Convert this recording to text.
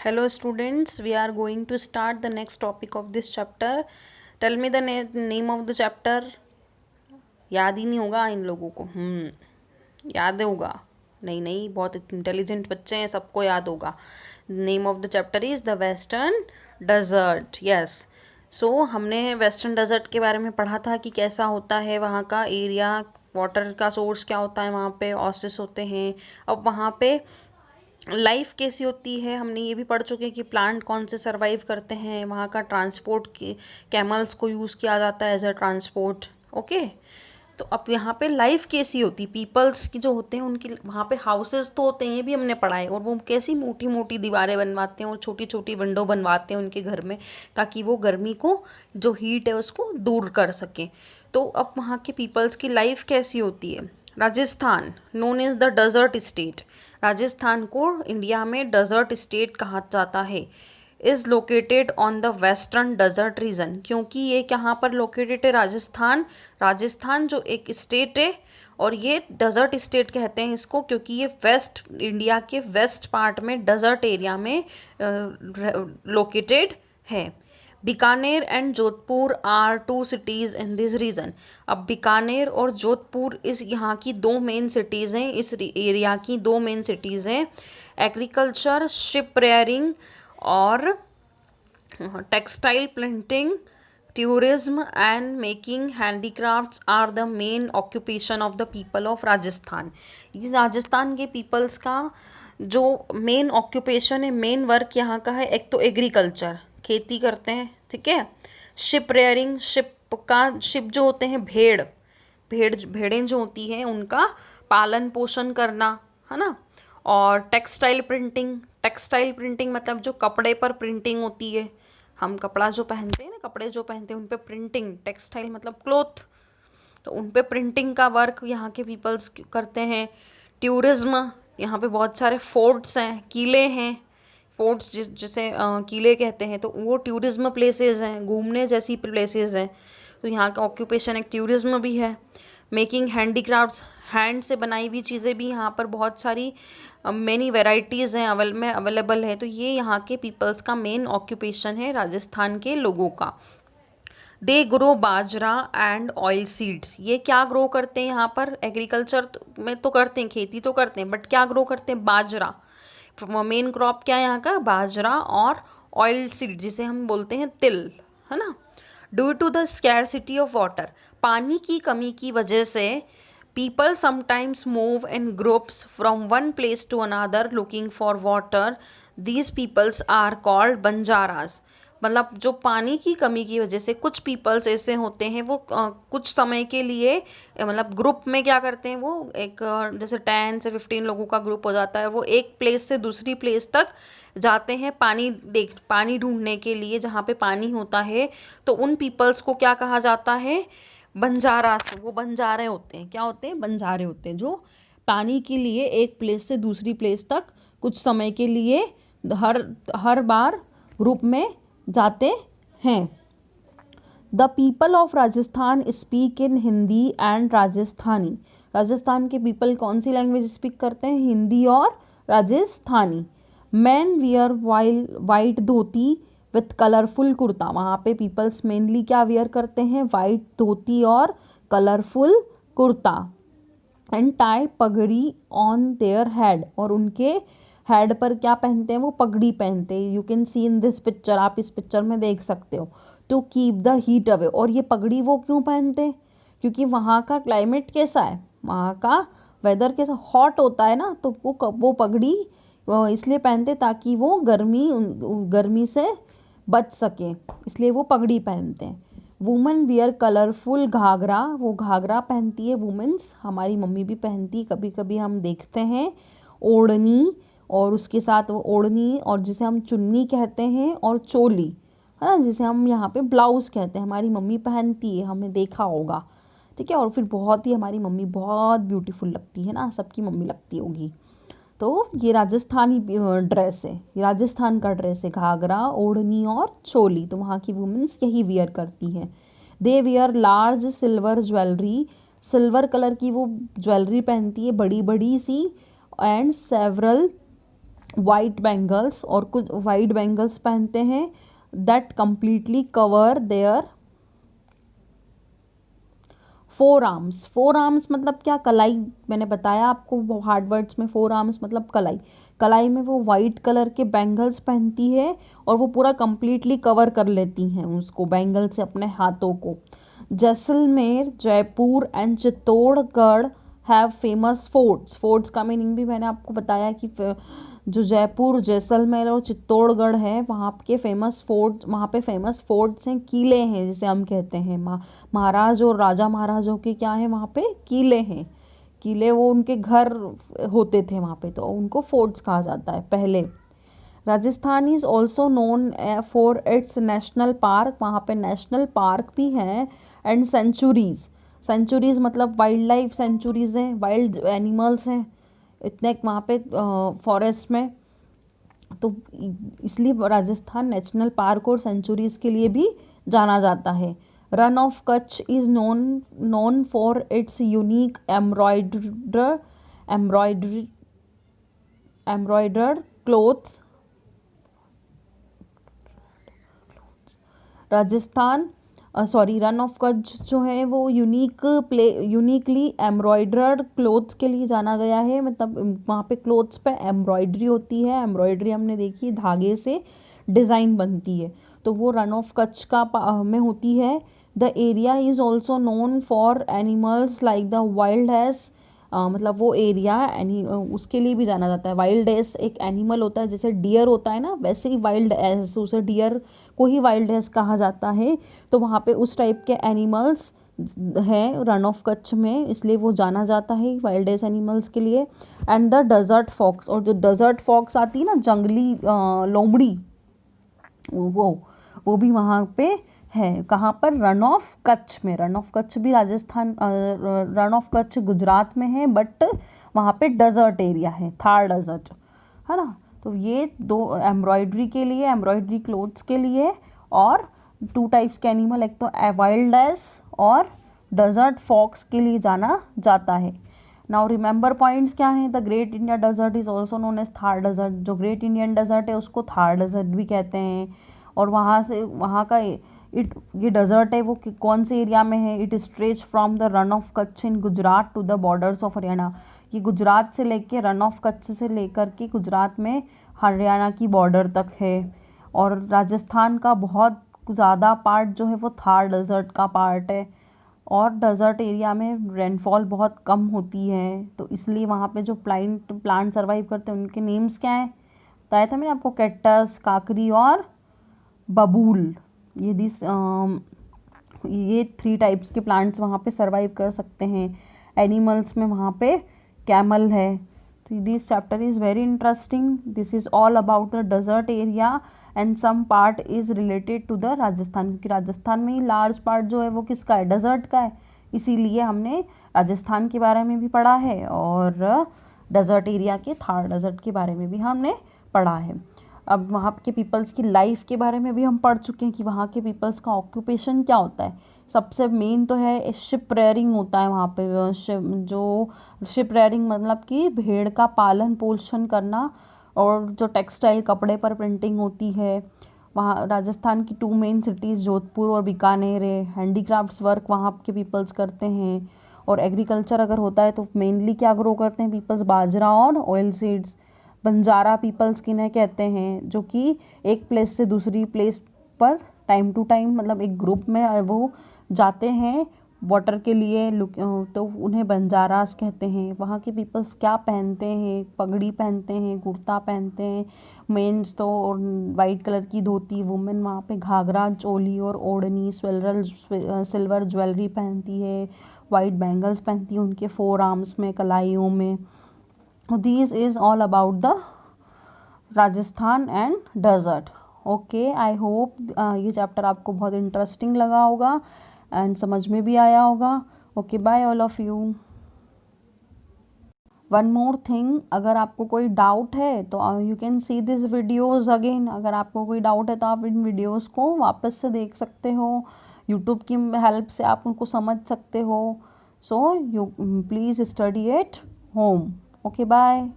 Hello students, we are going to start the next topic of this chapter. Tell me the name of the chapter. याद ही नहीं होगा इन लोगों को। याद होगा? नहीं नहीं, बहुत इंटेलिजेंट बच्चे हैं, सबको याद होगा। Name of the chapter is the western desert. Yes, so हमने वेस्टर्न डेजर्ट के बारे में पढ़ा था कि कैसा होता है वहाँ का एरिया, वाटर का सोर्स क्या होता है, वहाँ पे ओसिस होते हैं। अब वहाँ पे लाइफ कैसी होती है हमने ये भी पढ़ चुके हैं कि प्लांट कौन से सरवाइव करते हैं, वहाँ का ट्रांसपोर्ट के कैमल्स को यूज़ किया जाता है एज अ ट्रांसपोर्ट। ओके, तो अब यहाँ पे लाइफ कैसी होती, पीपल्स की जो होते हैं उनकी वहाँ पे हाउसेस तो होते हैं, ये भी हमने पढ़ा है। और वो कैसी मोटी मोटी दीवारें बनवाते हैं और छोटी छोटी विंडो बनवाते हैं उनके घर में, ताकि वो गर्मी को, जो हीट है उसको दूर कर सकें। तो अब वहाँ के पीपल्स की लाइफ कैसी होती है। Rajasthan known as the desert state, Rajasthan को इंडिया में डेजर्ट स्टेट कहा जाता है। Is located on the western desert region, क्योंकि ये कहाँ पर लोकेटेड है, राजस्थान। राजस्थान जो एक स्टेट है, और ये डेजर्ट स्टेट कहते हैं इसको क्योंकि ये वेस्ट इंडिया के वेस्ट पार्ट में डेजर्ट एरिया में लोकेटेड है। Bikaner and Jodhpur are two cities in this region. अब बीकानेर और जोधपुर इस यहाँ की दो मेन सिटीज़ हैं, इस एरिया की दो मेन सिटीज़ हैं। एग्रीकल्चर, शिप रेयरिंग और textile printing, tourism and making handicrafts are the main occupation of the people of Rajasthan. इस राजस्थान के पीपल्स का जो मेन ऑक्यूपेशन है, मेन वर्क यहाँ का है, एक तो एग्रीकल्चर, खेती करते हैं, ठीक है। शिप रेयरिंग, शिप जो होते हैं भेड़ें जो होती हैं उनका पालन पोषण करना, है ना। और टेक्सटाइल प्रिंटिंग मतलब जो कपड़े पर प्रिंटिंग होती है, हम कपड़ा जो पहनते हैं ना, कपड़े जो पहनते हैं उन पे प्रिंटिंग, टेक्सटाइल मतलब क्लोथ, तो उन पे प्रिंटिंग का वर्क यहाँ के पीपल्स करते हैं। टूरिज्म, यहाँ पे बहुत सारे फोर्ट्स हैं, किले हैं, फोर्ट्स जिसे किले कहते हैं, तो वो टूरिज्म प्लेसेस हैं, घूमने जैसी प्लेसेस हैं। तो यहाँ का ऑक्यूपेशन एक टूरिज्म भी है। मेकिंग हैंडीक्राफ्ट्स, हैंड से बनाई हुई चीज़ें भी यहाँ पर बहुत सारी मैनी वेराइटीज़ हैं अवेलेबल है। तो ये यहाँ के पीपल्स का मेन ऑक्यूपेशन है, राजस्थान के लोगों का। They grow bajra and oil seeds, ये क्या ग्रो करते हैं यहाँ पर, एग्रीकल्चर में तो करते हैं, खेती तो करते हैं, बट क्या ग्रो करते हैं, बाजरा। मेन क्रॉप क्या है यहाँ का, बाजरा और ऑयल सीड जिसे हम बोलते हैं तिल, है ना। Due to the scarcity of water, पानी की कमी की वजह से people sometimes move in groups from one place to another looking for water. These peoples are called Banjaras. मतलब जो पानी की कमी की वजह से कुछ पीपल्स ऐसे होते हैं, वो कुछ समय के लिए मतलब ग्रुप में क्या करते हैं, वो एक जैसे 10 से 15 लोगों का ग्रुप हो जाता है, वो एक प्लेस से दूसरी प्लेस तक जाते हैं पानी ढूंढने के लिए जहाँ पे पानी होता है। तो उन पीपल्स को क्या कहा जाता है, बंजारा। से वो बंजारे होते हैं, क्या होते हैं, बंजारे होते हैं, जो पानी के लिए एक प्लेस से दूसरी प्लेस तक कुछ समय के लिए हर हर बार ग्रुप में जाते हैं। The people of Rajasthan speak in Hindi and Rajasthani, Rajasthan के पीपल कौन सी लैंग्वेज स्पीक करते हैं, हिंदी और Rajasthani. Man wear white dhoti with colourful kurta, वहाँ पे पीपल्स मेनली क्या वियर करते हैं, वाइट धोती और कलरफुल कुर्ता। एंड टाई पगड़ी ऑन देयर हेड, और उनके हेड पर क्या पहनते हैं, वो पगड़ी पहनते हैं। You can see in this picture, आप इस पिक्चर में देख सकते हो। To keep the heat away, और ये पगड़ी वो क्यों पहनते हैं, क्योंकि वहाँ का क्लाइमेट कैसा है, वहाँ का वेदर कैसा हॉट होता है ना, तो वो पगड़ी इसलिए पहनते ताकि वो गर्मी से बच सके, इसलिए वो पगड़ी पहनते हैं। वुमेन वियर कलरफुल घाघरा, वो घाघरा पहनती है वुमेन्स, हमारी मम्मी भी पहनती, कभी कभी हम देखते हैं। ओढ़नी, और उसके साथ वो ओढ़नी, और जिसे हम चुन्नी कहते हैं, और चोली, है ना, जिसे हम यहाँ पे ब्लाउज कहते हैं, हमारी मम्मी पहनती है, हमने देखा होगा, ठीक है। और फिर बहुत ही हमारी मम्मी बहुत ब्यूटीफुल लगती है ना, सबकी मम्मी लगती होगी। तो ये राजस्थानी ड्रेस है, ये राजस्थान का ड्रेस है, घाघरा, ओढ़नी और चोली, तो वहाँ की वुमेन्स यही वियर करती हैं। They wear large silver jewellery, silver colour की वो ज्वेलरी पहनती है, बड़ी बड़ी सी। एंड सेवरल वाइट बैंगल्स, और कुछ वाइट बैंगल्स पहनते हैं that completely cover their four arms. Four arms मतलब क्या, कलाई, मैंने बताया आपको हार्ड वर्ड्स में, फोर आर्म्स मतलब कलाई। कलाई में वो वाइट कलर के बैंगल्स पहनती है और वो पूरा कंप्लीटली कवर कर लेती हैं उसको बैंगल से अपने हाथों को। Jaisalmer, Jaipur and Chittorgarh have famous forts. Forts का मीनिंग भी मैंने आपको बताया कि जो जयपुर, जैसलमेर और चित्तौड़गढ़ है वहाँ के फेमस फोर्ट, वहाँ पे फेमस फोर्ट्स हैं, किले हैं जिसे हम कहते हैं। महाराज और राजा महाराजों के क्या है वहाँ पे, किले हैं। किले वो उनके घर होते थे वहाँ पे, तो उनको फोर्ट्स कहा जाता है पहले। Rajasthan is also known for its national park, वहाँ पे नेशनल पार्क भी हैं, एंड सेंचुरीज। सेंचुरीज मतलब वाइल्ड लाइफ सेंचुरीज हैं, वाइल्ड एनिमल्स हैं इतने वहाँ पे फॉरेस्ट में। तो इसलिए राजस्थान नेशनल पार्क और सेंचुरीज के लिए भी जाना जाता है। Run of Kutch is known for its unique embroidered clothes. Rajasthan run of Kutch जो है वो यूनिकली एम्ब्रॉयडर्ड क्लोथ्स के लिए जाना गया है। मतलब वहाँ पे क्लोथ्स पे एम्ब्रॉयडरी होती है, एम्ब्रॉयडरी हमने देखी, धागे से डिज़ाइन बनती है, तो वो रन ऑफ कच्छ का में होती है। The area is also known for animals like the wild ass, मतलब वो एरिया उसके लिए भी जाना जाता है। वाइल्ड एस एक एनिमल होता है, जैसे डियर होता है ना, वैसे ही वाइल्ड एस, उसे डियर को ही वाइल्ड एस कहा जाता है। तो वहाँ पे उस टाइप के एनिमल्स हैं रन ऑफ कच्छ में, इसलिए वो जाना जाता है वाइल्ड एस एनिमल्स के लिए। एंड द डेजर्ट फॉक्स, और जो डेजर्ट फॉक्स आती है ना, जंगली लोमड़ी, वो भी वहाँ पे है। कहाँ पर, रन ऑफ कच्छ में। रन ऑफ कच्छ भी रन ऑफ कच्छ गुजरात में है, बट वहाँ पे डेजर्ट एरिया है, थार डेजर्ट, है ना। तो ये दो एम्ब्रॉयडरी के लिए, एम्ब्रॉयडरी क्लोथ्स के लिए, और टू टाइप्स के एनिमल, एक तो वाइल्ड एस और डेजर्ट फॉक्स के लिए जाना जाता है। नाउ रिमेंबर पॉइंट्स क्या हैं। The great India desert is also known as Thar desert. जो ग्रेट इंडियन डेजर्ट है उसको थार डेजर्ट भी कहते हैं। और वहाँ का ये डेजर्ट है वो कौन से एरिया में है, it stretch from the run of Kutch in Gujarat to the borders of Haryana. ये गुजरात से लेके, रन ऑफ कच्छ से लेकर के गुजरात में हरियाणा की बॉर्डर तक है। और राजस्थान का बहुत ज़्यादा पार्ट जो है वो थार डेजर्ट का पार्ट है, और डेजर्ट एरिया में रेनफॉल बहुत कम होती है, तो इसलिए वहाँ पे जो प्लांट सर्वाइव करते हैं उनके नेम्स क्या हैं, बताया था मैंने आपको, कैक्टस, काकरी और बबूल। ये 3 टाइप्स के प्लांट्स वहाँ पे सर्वाइव कर सकते हैं। एनिमल्स में वहाँ पे कैमल है। तो this chapter is very interesting. This is all about the desert area and some part is related to the Rajasthan, क्योंकि राजस्थान में ही लार्ज पार्ट जो है वो किसका है, डेजर्ट का है। इसीलिए हमने राजस्थान के बारे में भी पढ़ा है और डेजर्ट एरिया के, थार डेजर्ट के बारे में भी हमने पढ़ा है। अब वहाँ के पीपल्स की लाइफ के बारे में भी हम पढ़ चुके हैं कि वहाँ के पीपल्स का ऑक्यूपेशन क्या होता है। सबसे मेन तो है शिप रेयरिंग होता है वहाँ पे। शिप रेयरिंग मतलब कि भेड़ का पालन पोषण करना, और जो टेक्सटाइल कपड़े पर प्रिंटिंग होती है। वहाँ राजस्थान की 2 मेन सिटीज़ जोधपुर और बीकानेर है। हैंडीक्राफ्ट्स वर्क वहाँ के पीपल्स करते हैं। और एग्रीकल्चर अगर होता है तो मेनली क्या ग्रो करते हैं पीपल्स, बाजरा और ऑयल सीड्स। बंजारा पीपल्स किन्हें कहते हैं, जो कि एक प्लेस से दूसरी प्लेस पर टाइम टू टाइम, मतलब एक ग्रुप में वो जाते हैं वाटर के लिए, तो उन्हें बंजारास कहते हैं। वहाँ के पीपल्स क्या पहनते हैं, पगड़ी पहनते हैं, कुर्ता पहनते हैं, मेंस तो वाइट कलर की धोती, वुमेन वहाँ पे घाघरा चोली और ओढ़नी, सिल्वर ज्वेलरी पहनती है, वाइट बैंगल्स पहनती है उनके 4 आर्म्स में, कलाइयों में। This is all about the Rajasthan and desert. Okay, I hope ये चैप्टर आपको बहुत इंटरेस्टिंग लगा होगा एंड समझ में भी आया होगा। Okay, bye all of you. One more thing, अगर आपको कोई डाउट है तो you can see this videos again. अगर आपको कोई डाउट है तो आप इन वीडियोज़ को वापस से देख सकते हो, यूट्यूब की हेल्प से आप उनको समझ सकते हो। So you please study at home. Okay, bye.